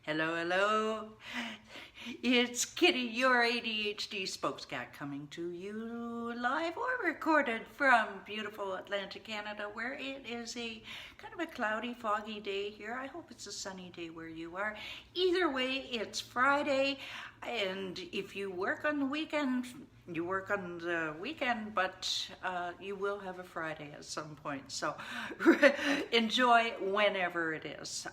Hello, hello. It's Kitty, your ADHD spokescat, coming to you live or recorded from beautiful Atlantic Canada, where it is a kind of a cloudy, foggy day here. I hope it's a sunny day where you are. Either way, it's Friday, and if you work on the weekend, you work on the weekend, but you will have a Friday at some point. So enjoy whenever it is.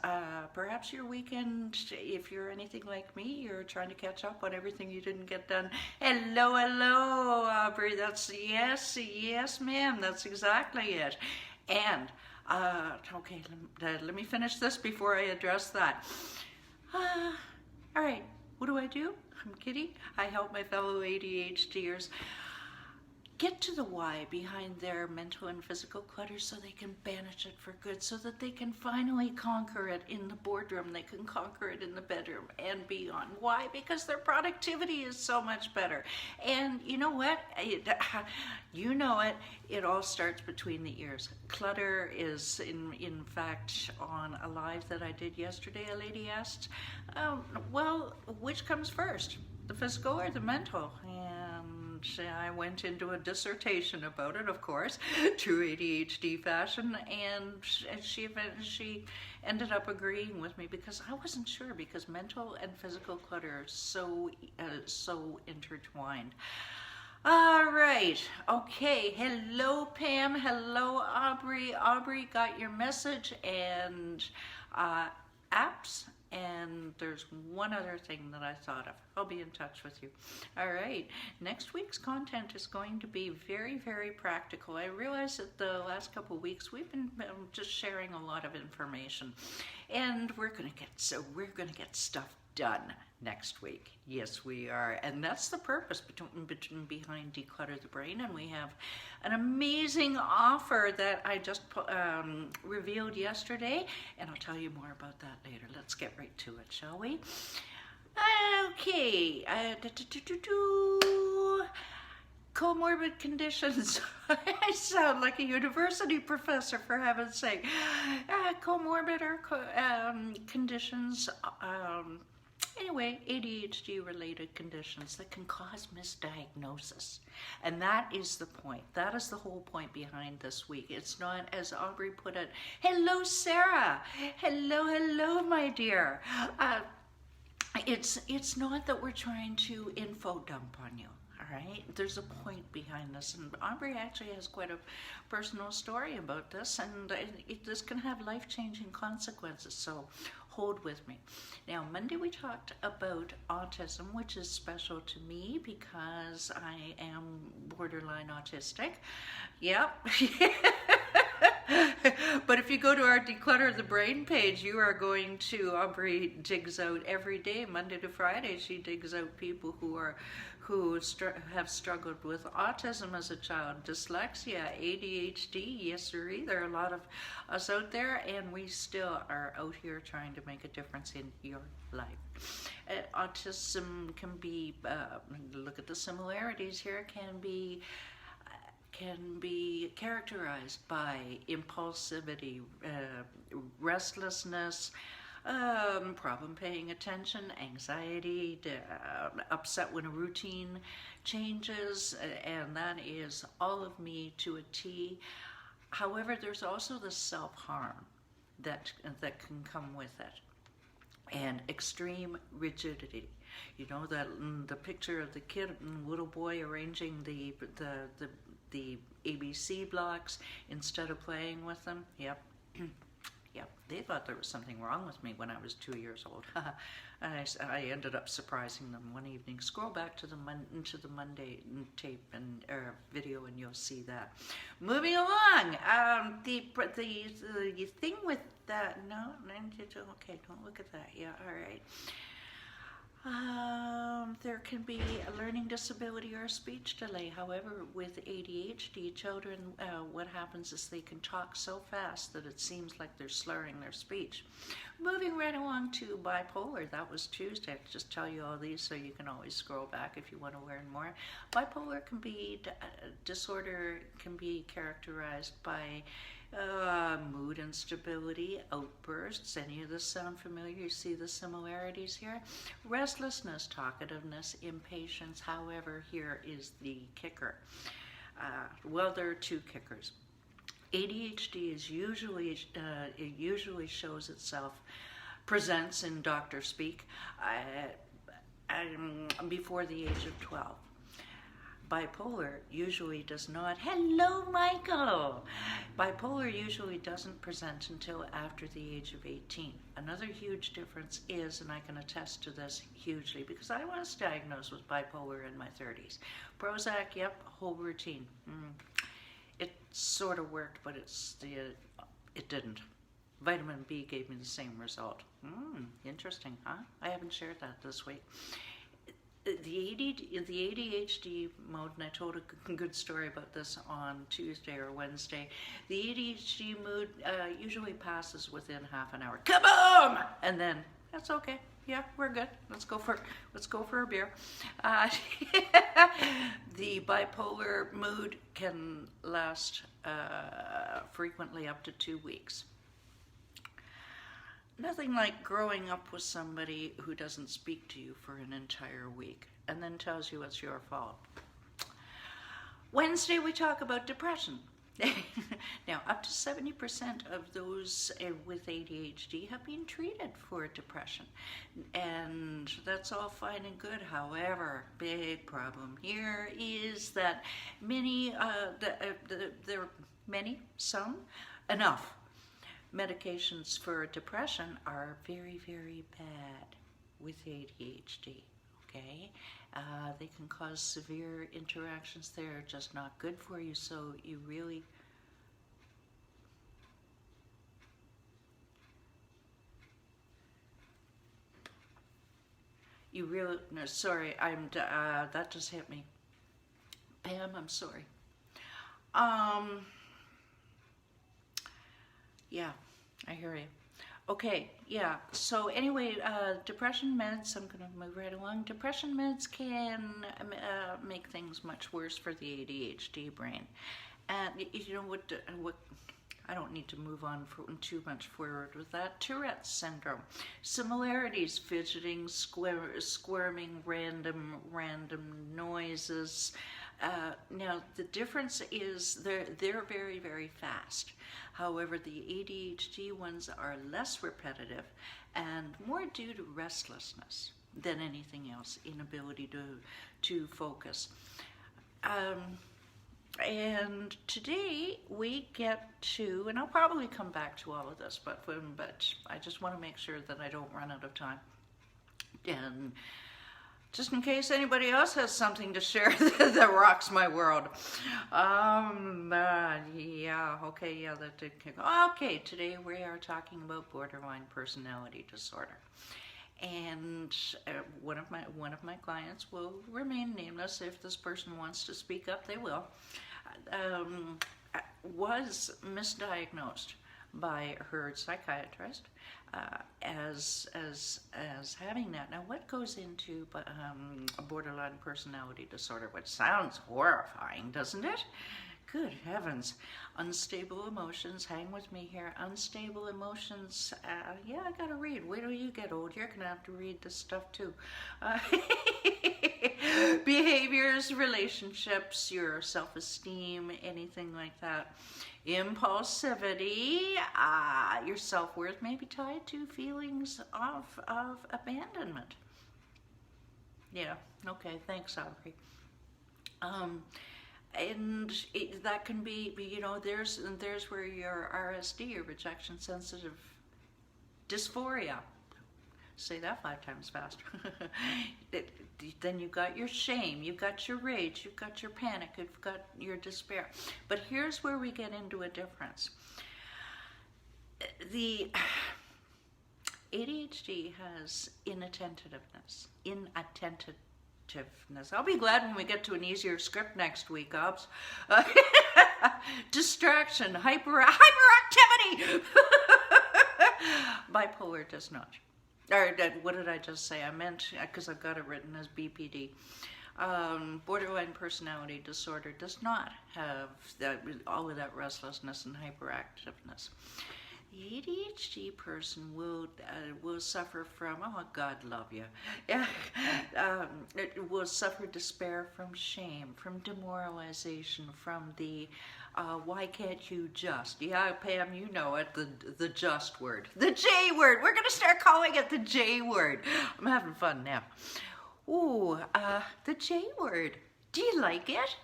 Perhaps your weekend, if you're anything like me, you're trying to catch up on everything you didn't get done. Hello, hello, Aubrey. That's yes, ma'am. That's exactly it. And okay, let me finish this before I address that. All right, what do? I'm Kitty. I help my fellow ADHDers get to the why behind their mental and physical clutter so they can banish it for good, so that they can finally conquer it in the boardroom, they can conquer it in the bedroom and beyond. Why? Because their productivity is so much better. And you know what? You know it. It all starts between the ears. Clutter is, in fact, on a live that I did yesterday, a lady asked, well, which comes first, the physical or the mental? And I went into a dissertation about it, of course, true ADHD fashion, and she ended up agreeing with me because I wasn't sure, because mental and physical clutter are so intertwined. All right, okay, hello Pam, hello Aubrey. Aubrey got your message, and apps, and there's one other thing that I thought of. I'll be in touch with you. All right, next week's content is going to be very, very practical. I realize that the last couple of weeks we've been just sharing a lot of information, and we're gonna get stuff done next week. Yes, we are, and that's the purpose behind Declutter the Brain. And we have an amazing offer that I just revealed yesterday, and I'll tell you more about that later. Let's get right to it, shall we? Okay. Comorbid conditions. I sound like a university professor, for heaven's sake. Comorbid or conditions. Anyway, ADHD related conditions that can cause misdiagnosis. And that is the point. That is the whole point behind this week. It's not, as Aubrey put it, hello Sarah, hello my dear. It's not that we're trying to info dump on you. All right, there's a point behind this, and Aubrey actually has quite a personal story about this, and this can have life-changing consequences, so hold with me. Now, Monday we talked about autism, which is special to me because I am borderline autistic. Yep. But if you go to our Declutter the Brain page, you are going to, Aubrey digs out every day, Monday to Friday, she digs out people who have struggled with autism as a child, dyslexia, ADHD. Yes, sirree, there are a lot of us out there, and we still are out here trying to make a difference in your life. Autism can be, look at the similarities here, can be characterized by impulsivity, restlessness, problem paying attention, anxiety, upset when a routine changes, and that is all of me to a T. However, there's also the self-harm that can come with it, and extreme rigidity. You know, that the picture of the kid, little boy, arranging the ABC blocks instead of playing with them. Yep. Yep, they thought there was something wrong with me when I was 2 years old. I ended up surprising them one evening. Scroll back to the Monday tape and video, and you'll see that. Moving along, the thing with that. No, okay, don't look at that. Yeah, all right. There can be a learning disability or a speech delay. However, with ADHD children, what happens is they can talk so fast that it seems like they're slurring their speech. Moving right along to bipolar, that was Tuesday. I'll just tell you all these so you can always scroll back if you want to learn more. Bipolar can be disorder, can be characterized by Mood instability, outbursts. Any of this sound familiar? You see the similarities here? Restlessness, talkativeness, impatience. However, here is the kicker. Well, there are two kickers. ADHD is usually it usually shows itself, presents in doctor speak, before the age of 12. Bipolar usually does not. Hello, Michael. Bipolar usually doesn't present until after the age of 18. Another huge difference is, and I can attest to this hugely because I was diagnosed with bipolar in my 30s. Prozac, yep, whole routine. It sort of worked, but it didn't. Vitamin B gave me the same result. Interesting, huh? I haven't shared that this week. The ADHD mode, and I told a good story about this on Tuesday or Wednesday. The ADHD mood usually passes within half an hour. Kaboom! And then that's okay. Yeah, we're good. Let's go for a beer. The bipolar mood can last frequently up to 2 weeks. Nothing like growing up with somebody who doesn't speak to you for an entire week and then tells you it's your fault. Wednesday, we talk about depression. Now, up to 70% of those with ADHD have been treated for depression, and that's all fine and good. However, big problem here is that some, enough medications for depression are very, very bad with ADHD, okay? They can cause severe interactions. They're just not good for you, so you really... no, sorry, that just hit me. Pam, I'm sorry. Yeah, I hear you. Okay, yeah, so anyway, depression meds, I'm going to move right along. Depression meds can make things much worse for the ADHD brain. And you know what, I don't need to move on too much forward with that. Tourette's syndrome. Similarities: fidgeting, squirming, random noises. Now, the difference is they're very, very fast. However, the ADHD ones are less repetitive and more due to restlessness than anything else, inability to focus. And today we get to, and I'll probably come back to all of this, but I just want to make sure that I don't run out of time. And just in case anybody else has something to share that rocks my world. Yeah, okay, yeah, that did kick. Okay, today we are talking about borderline personality disorder. And one of my clients will remain nameless. If this person wants to speak up, they will. Was misdiagnosed by her psychiatrist as having that. Now, what goes into a borderline personality disorder, which sounds horrifying, doesn't it? Good heavens. Unstable emotions. Hang with me here. Unstable emotions. Yeah, I gotta read. Wait till you get old. You're gonna have to read this stuff too. Behaviors, relationships, your self-esteem, anything like that. Impulsivity. Your self-worth may be tied to feelings of abandonment. Yeah. Okay. Thanks, Aubrey. And that can be, you know, there's where your RSD, or rejection sensitive dysphoria. Say that 5 times fast. Then you've got your shame, you've got your rage, you've got your panic, you've got your despair. But here's where we get into a difference. The ADHD has inattentiveness. I'll be glad when we get to an easier script next week, Obs. Distraction, hyperactivity. Bipolar does not. Or what did I just say? I meant, because I've got it written as BPD. Borderline personality disorder does not have all of that restlessness and hyperactiveness. The ADHD person will suffer from, oh, God love you, it will suffer despair from shame, from demoralization, from the why can't you just? Yeah, Pam, you know it, the just word. The J word. We're going to start calling it the J word. I'm having fun now. Ooh, the J word. Do you like it?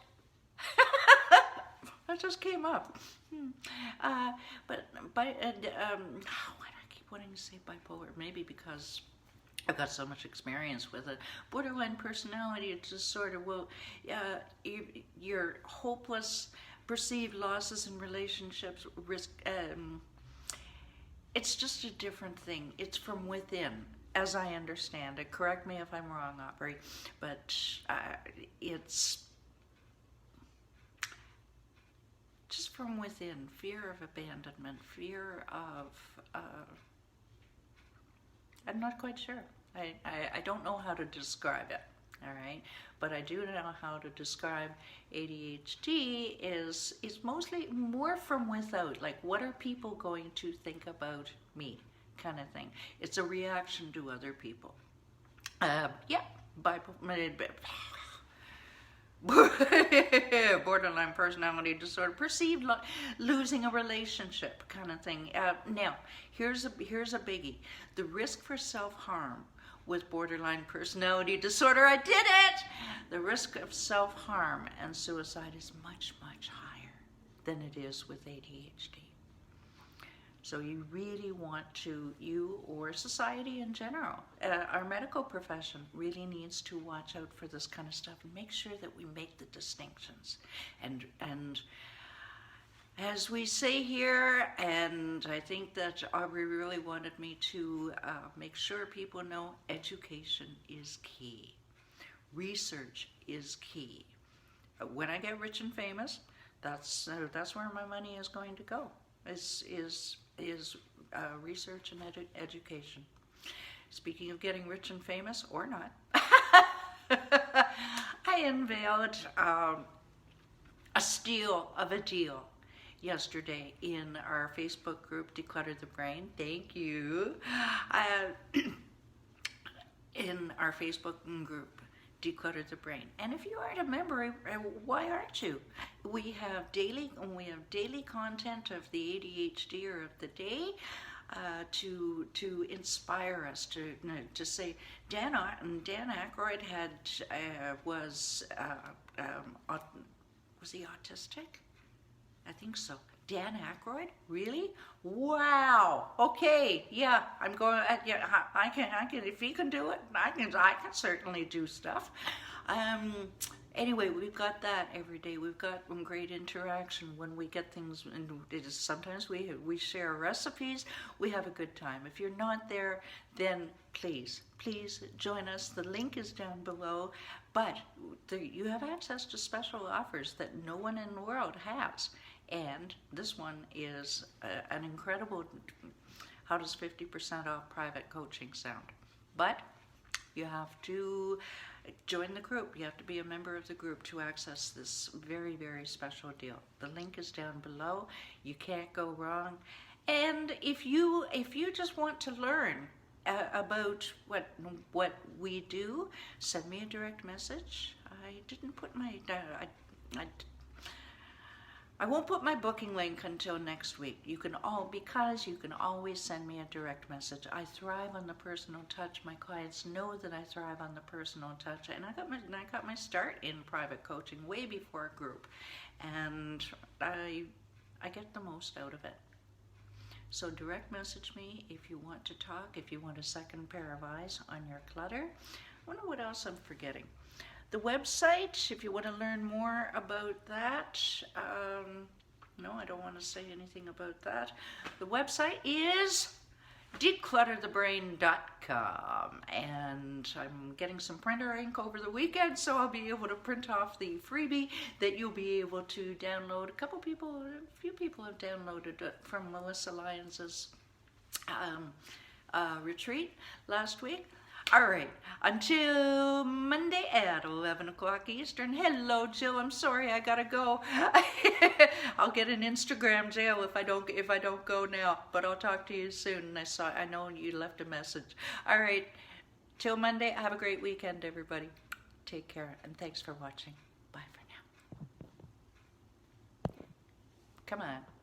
That just came up. Why do I keep wanting to say bipolar? Maybe because I've got so much experience with it. Borderline personality disorder will, your hopeless, perceived losses in relationships, risk. It's just a different thing. It's from within, as I understand it. Correct me if I'm wrong, Aubrey, but it's just from within. Fear of abandonment, fear of. I'm not quite sure. I don't know how to describe it, all right? But I do know how to describe ADHD is mostly more from without. Like, what are people going to think about me, kind of thing. It's a reaction to other people. Borderline personality disorder, perceived losing a relationship, kind of thing. Now, here's a biggie: the risk for self-harm with borderline personality disorder. I did it. The risk of self-harm and suicide is much, much higher than it is with ADHD. So you really want to, you or society in general, our medical profession really needs to watch out for this kind of stuff and make sure that we make the distinctions. And as we say here, and I think that Aubrey really wanted me to make sure people know, education is key. Research is key. When I get rich and famous, that's where my money is going to go. Is research and education. Speaking of getting rich and famous, or not, I unveiled a steal of a deal yesterday in our Facebook group, Declutter the Brain. Thank you. In our Facebook group, Declutter the Brain. And if you aren't a member, why aren't you? We have daily content of the ADHD or of the day to inspire us to say Dan Aykroyd was he autistic? I think so. Dan Aykroyd? Really? Wow. Okay. Yeah, I'm going. Yeah, I can. If he can do it, I can certainly do stuff. Anyway, we've got that every day. We've got great interaction when we get things, and sometimes we share recipes. We have a good time. If you're not there, then please join us. The link is down below. But you have access to special offers that no one in the world has. And this one is an incredible, how does 50% off private coaching sound? But you have to join the group. You have to be a member of the group to access this very, very special deal. The link is down below. You can't go wrong. And if you just want to learn about what we do, send me a direct message. I didn't put my I won't put my booking link until next week. Because you can always send me a direct message. I thrive on the personal touch. My clients know that I thrive on the personal touch, and I got my start in private coaching way before a group, and I get the most out of it. So direct message me if you want to talk, if you want a second pair of eyes on your clutter. I wonder what else I'm forgetting. The website, if you want to learn more about that, no, I don't want to say anything about that. The website is declutterthebrain.com, and I'm getting some printer ink over the weekend, so I'll be able to print off the freebie that you'll be able to download. A few people have downloaded it from Melissa Lyons's retreat last week. All right. Until Monday at 11 o'clock Eastern. Hello, Jill. I'm sorry, I gotta go. I'll get an Instagram jail if I don't go now. But I'll talk to you soon. I know you left a message. All right. Till Monday. Have a great weekend, everybody. Take care and thanks for watching. Bye for now. Come on.